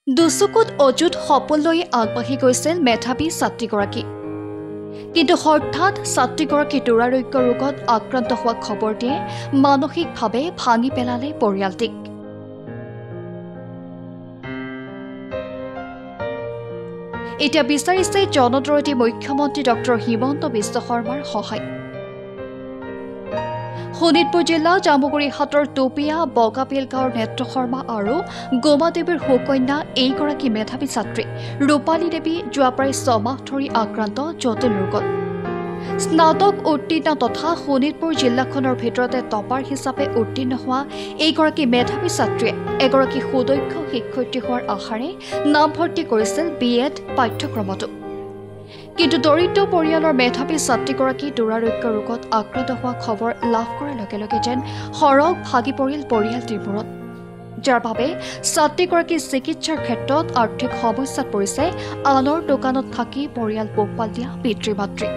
দুচকুত অযুত সপোন লৈ আগবাঢ়ি গৈছিল মেধাৱী ছাত্ৰীগৰাকী। কিন্তু হঠাৎ ছাত্ৰীগৰাকী দুৰাৰোগ্য ৰোগত আক্ৰান্ত হোৱা খবৰ দিয়ে মানসিকভাৱে ভাঙি পেলালে পৰিয়ালটিক। এতিয়া বিচাৰিছে জনদৰদী মুখ্যমন্ত্ৰী ডক্টৰ হিমন্ত বিশ্ব শৰ্মাৰ সহায়। শোণিতপুৰ জিলা জামুগুৰিহাটৰ টুপিয়া বগাবিল গাঁৱৰ নেত্ৰ শৰ্মা আৰু গোমা দেৱীৰ সুকন্যা এইগৰাকী মেধাৱী ছাত্ৰী ৰূপালী দেৱী যোৱা প্ৰায় 6 মাহ ধৰি আক্ৰান্ত জটিল ৰোগত। স্নাতক উত্তীৰ্ণ তথা শোণিতপুৰ জিলাখনৰ ভিতৰতে টপাৰ হিচাপে উত্তীৰ্ণ হোৱা এইগৰাকী মেধাৱী ছাত্ৰীয়ে এগৰাকী সুদক্ষ শিক্ষয়িত্ৰী হোৱাৰ আশাৰে নামভৰ্তি কৰিছিল BEd পাঠ্যক্ৰমতো। কিন্তু দৰিদ্ৰ পৰিয়ালৰ মেধাৱী ছাত্ৰীগৰাকী দুৰাৰোগ্য ৰোগত আক্ৰান্ত হোৱা খবৰ লাভ কৰাৰ লগে লগে যেন সৰগ ভাগি পৰিল পৰিয়ালটিৰ মূৰত, যাৰ বাবে ছাত্ৰীগৰাকী চিকিৎসাৰ ক্ষেত্ৰত আৰ্থিক সমস্যাত পৰিছে আনৰ দোকানত থাকি পৰিয়াল পোহপাল দিয়া পিতৃ-মাতৃ।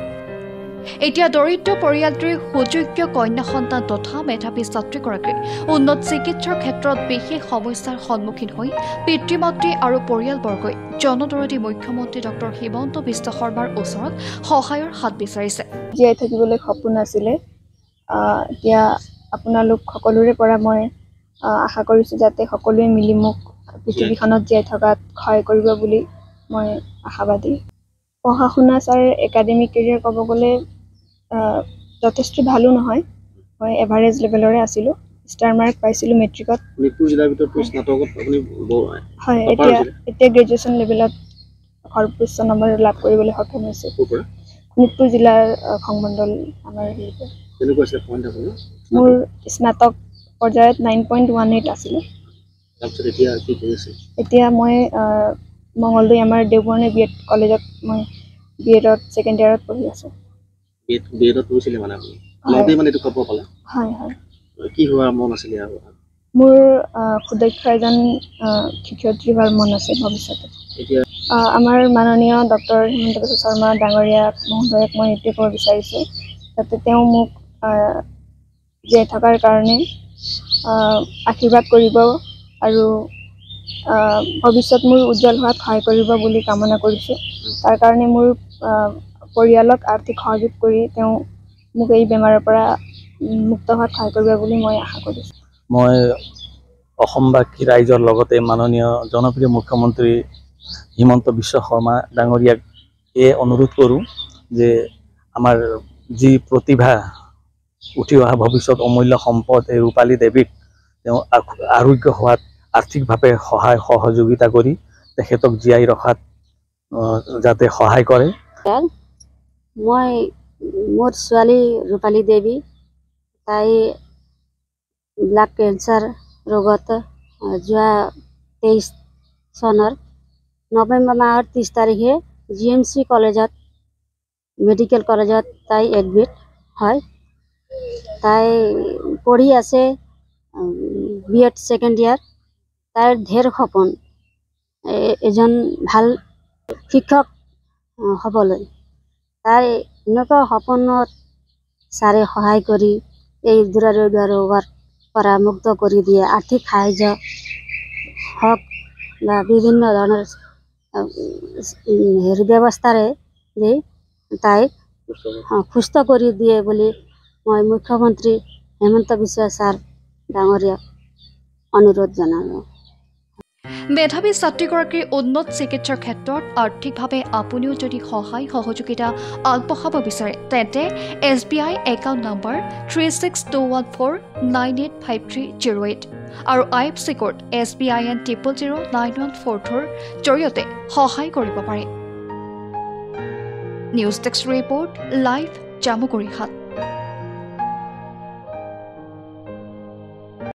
এতিয়া দৰিদ্ৰ পৰিয়ালটিৰ সুযোগ্য কন্যা সন্তান তথা মেধাৱী ছাত্ৰীগৰাকীৰ উন্নত চিকিৎসাৰ ক্ষেত্ৰত বিশেষ সমস্যাৰ সন্মুখীন হৈ পিতৃ-মাতৃ আৰু পৰিয়ালবৰ্গই জনদৰদী মুখ্যমন্ত্ৰী ডক্টৰ হিমন্ত বিশ্ব শৰ্মাৰ ওচৰত সহায়ৰ হাত বিচাৰিছে। জীয়াই থাকিবলৈ সপোন আছিলে। এতিয়া আপোনালোক সকলোৰে পৰা মই আশা কৰিছোঁ যাতে সকলোৱে মিলি মোক পৃথিৱীখনত জীয়াই থকাত সহায় কৰিব বুলি মই আশাবাদী। পঢ়া শুনা ছাৰ একাডেমিক কেৰিয়াৰ ক'ব গ'লে যথেষ্ট ভালো নহয়, মই এভাৰেজ লেভেলৰে আছিলোঁ। ষ্টাৰ মাৰ্ক পাইছিলোঁ মেট্ৰিকত। হয়, এতিয়া গ্ৰেজুৱেশ্যন লেভেলত সৰ্বোচ্চ নম্বৰ লাভ কৰিবলৈ সক্ষম হৈছোঁ। শোণিতপুৰ জিলাৰ সংমণ্ডল আমাৰ মোৰ স্নাতক পৰ্যায়ত 9.18 আছিলে। এতিয়া মই মঙলদৈ আমাৰ দেওবৰ্ণে BEd কলেজত মই BEdত ছেকেণ্ড ইয়াৰত পঢ়ি আছোঁ। হয় হয়। মোৰ সুদক্ষ এজন শিক্ষয়িত্ৰী হোৱাৰ মন আছে ভৱিষ্যতে। আমাৰ মাননীয় ডক্টৰ হিমন্ত বিশ্ব শৰ্মা ডাঙৰীয়া মহোদয়ক মই এইটোৱে ক'ব বিচাৰিছোঁ যাতে তেওঁ মোক জীয়াই থকাৰ কাৰণে আশীৰ্বাদ কৰিব আৰু ভৱিষ্যত মোৰ উজ্জ্বল হোৱাত সহায় কৰিব বুলি কামনা কৰিছোঁ। তাৰ কাৰণে মোৰ পৰিয়ালক আৰ্থিক সহযোগ কৰি তেওঁ মোক এই বেমাৰৰ পৰা মুক্ত হোৱাত সহায় কৰিব বুলি মই আশা কৰিছোঁ। মই অসমবাসী ৰাইজৰ লগতে মাননীয় জনপ্ৰিয় মুখ্যমন্ত্ৰী হিমন্ত বিশ্ব শৰ্মা ডাঙৰীয়াক এই অনুৰোধ কৰোঁ যে আমাৰ যি প্ৰতিভা উঠি অহা ভৱিষ্যত অমূল্য সম্পদ এই ৰূপালী দেৱীক তেওঁ আৰোগ্য হোৱাত আৰ্থিকভাৱে সহায় সহযোগিতা কৰি তেখেতক জীয়াই ৰখাত যাতে সহায় কৰে। মই মোৰ ছোৱালী ৰূপালী দেৱী, তাই ব্লাড কেঞ্চাৰ ৰোগত যোৱা 23 চনৰ নৱেম্বৰ মাহৰ 30 তাৰিখে GMC কলেজত মেডিকেল কলেজত তাই এডমিট হয়। তাই পঢ়ি আছে BEd ছেকেণ্ড ইয়াৰ। তাইৰ ঢেৰ সপোন এজন ভাল শিক্ষক হ'বলৈ। তাই এনেকুৱা সপোনত ছাৰে সহায় কৰি এই দুৰাৰোগ্য ৰোগৰ পৰা মুক্ত কৰি দিয়ে। আৰ্থিক সাহায্য হওক বা বিভিন্ন ধৰণৰ ব্যৱস্থাৰে দি তাইক সুস্থ কৰি দিয়ে বুলি মই মুখ্যমন্ত্ৰী হিমন্ত বিশ্ব ছাৰ ডাঙৰীয়াক অনুৰোধ জনালোঁ। মেধাৱী ছাত্ৰীগৰাকীৰ উন্নত চিকিৎসাৰ ক্ষেত্ৰত আৰ্থিকভাৱে আপুনিও যদি সহায় সহযোগিতা আগবঢ়াব বিচাৰে তেন্তে SBI একাউণ্ট নম্বৰ 3621498530 আৰু IFSC কোড SBIN 000914ৰ জৰিয়তে সহায় কৰিব পাৰে। News desk report live Jamugurihat.